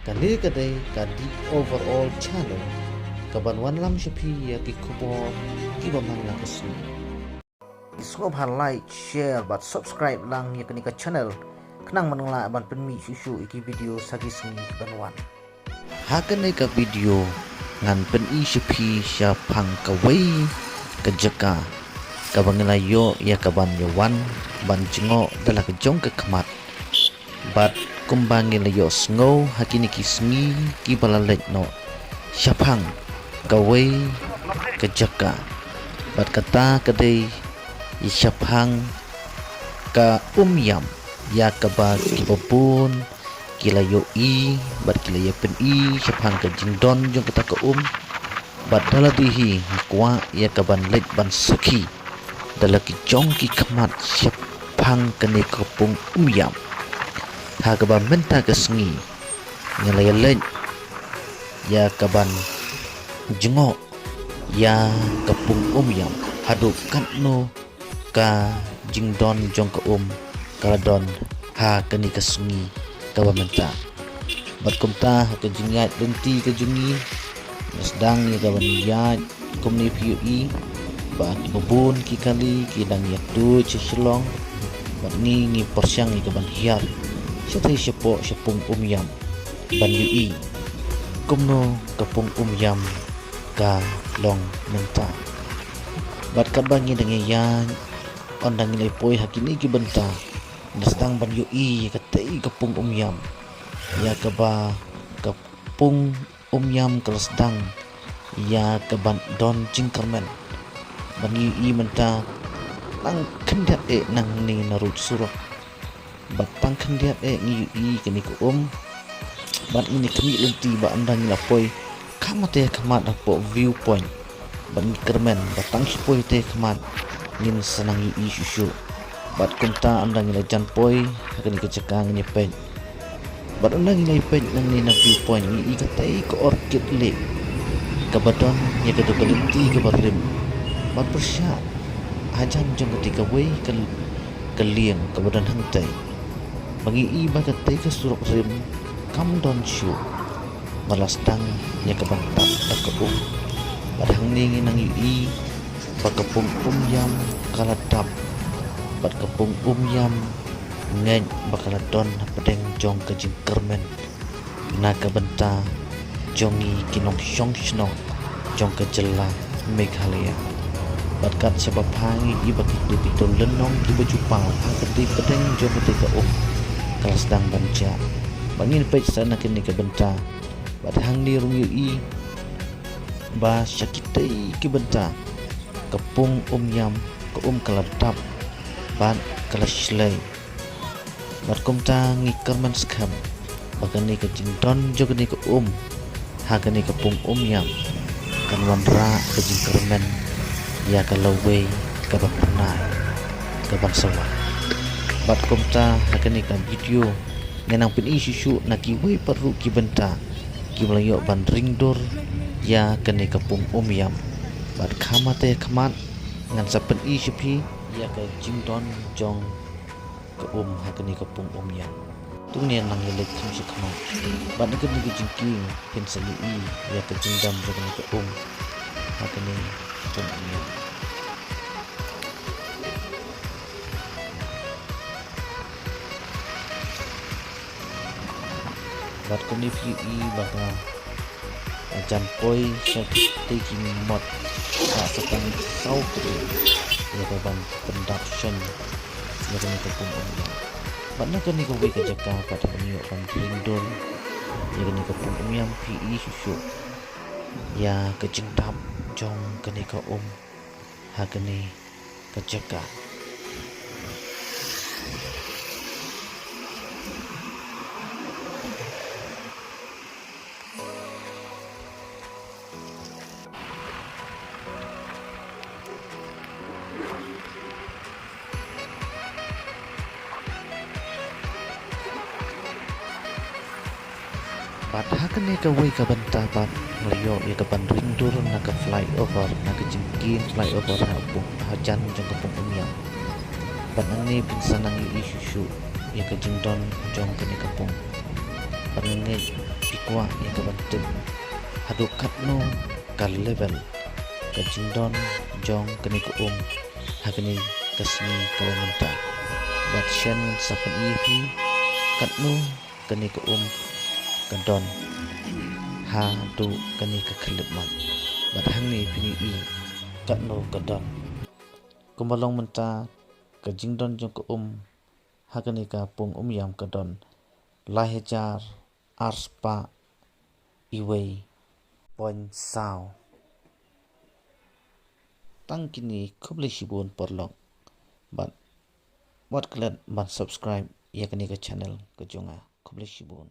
Kali kadai kadi overall channel kabanwan lam shapi ya ki kubo ki baman la kasu. Iskop ha like, share, but subscribe lang ya kenika channel. Kenang menengla aban penmi susu iki video sagi sengi banwan. Hakan ka video ngan pen i shapi sya pang kawai kejaka kabangelayo ya kaban yawan ban jengo dalam kejong ke kemat bat kumbangin layo sngo hakini kismi ki balalet no syapang kawai kejaka bat kata kadai syapang ka yam ya kaba kibapun kilayo i bat kilayo pen i syapang ka jingdon jong kata ka bat daladihi kwa ya kaban let ban saki dalaki jong ki kemat syapang kene kopung yam ha kaban menta kesengi ngelayalet ya kaban jengok ya kepung yam haduk katno ka jingdon jong ke kaladon ha keni kesengi kaban menta bat kumta ke jingat denti ke jungi sedang ya kaban ya kumni piui ba kibubun ki kali ki dang ya tu chelong bat ni porsyang ni kaban hiar Syatay syapung yam ban yui kumno kapung yam ka long menta bat kabangi dengan yan ondang nilai poi hakini ki benta sedang ban yui katai kapung yam ya kaba kapung yam kalau sedang ya kaban don jingkermen ban yui menta nang kendat nang ni narut surah batang kendiat ni i kini ko bat ini kami lenti ba andang lapoi kamate kamat apo viewpoint ban kermen batang sipoi te kamat nin senang i susu bat kunta andang ila jan poi kini kecekang ni pen bat andang ila pen nang ni na viewpoint ni i katai ko orchid le kabadon ya kedo kelenti ke barlim bat persya ajan jong ketika wei keliang kabadan hantai bagi iba katai ke surok rim kam don shu malas tang ya kebantak ke badang ningi nang i pakapung yam kaladap bat kapung yam ngeng bakaladon pedeng jong ke jingkermen naga benta jongi kinong syong snong jong ke jela Meghalaya bat kat sebab hangi iba kitu lenong iba jupang hati pedeng jong ketika kalau sedang baca bangin page sana kini ke benta bat hang ni rung yui ba syakitai ke benta kepung yam ke kaladap bat kalashlay bat kumta ngikerman skam bagani ke jingdon jogani ke ha kini kepung yam kan wanra ke jingkermen ya kalau we ke bapernai ke bangsawan bat kumta hakani ka video ngenang pin isu naki we perlu ki benta ki melayo ban ringdor ya kene kapung yam bat kamate kamat ngan sapen isu pi ya ka jingdon jong ke hakani kapung yam tu ni nang yelek kim kamat bat ni ke jingking pin sali ya ka jingdam jong ke hakani kapung yam bat kuni PE baka jan poi seperti kimot sekarang sau kiri ya kawan production ya kini kapung bat nak kini kau ke Jakarta pada niu kan Lindor ya kini kapung yam PE susu ya kejengdam jong kini ka ha kini ke Jakarta bat hakane ka way ka banta bat meliyo ya ka ban ringdur na ka flyover na ka jingkin flyover ha pung hajan jong ka pung umyang bat ani pinsan nang isu ya ka jingdon jong ka ni ka pung panengay ikwa yang kabantin hadukat no kal level kajingdon jong kani ko hagani kasni kawamanta bat shen sapan ihi katno kani ko kadon ha do kani ka khalipmat bat hangni pini i katno kadon kumalong menta kajingdon jong ko hagani ka pung yam kadon lahejar arspa iway point sao tang kini kubli shibun porlok but what klan ban subscribe yakani ka channel ka jonga kubli shibun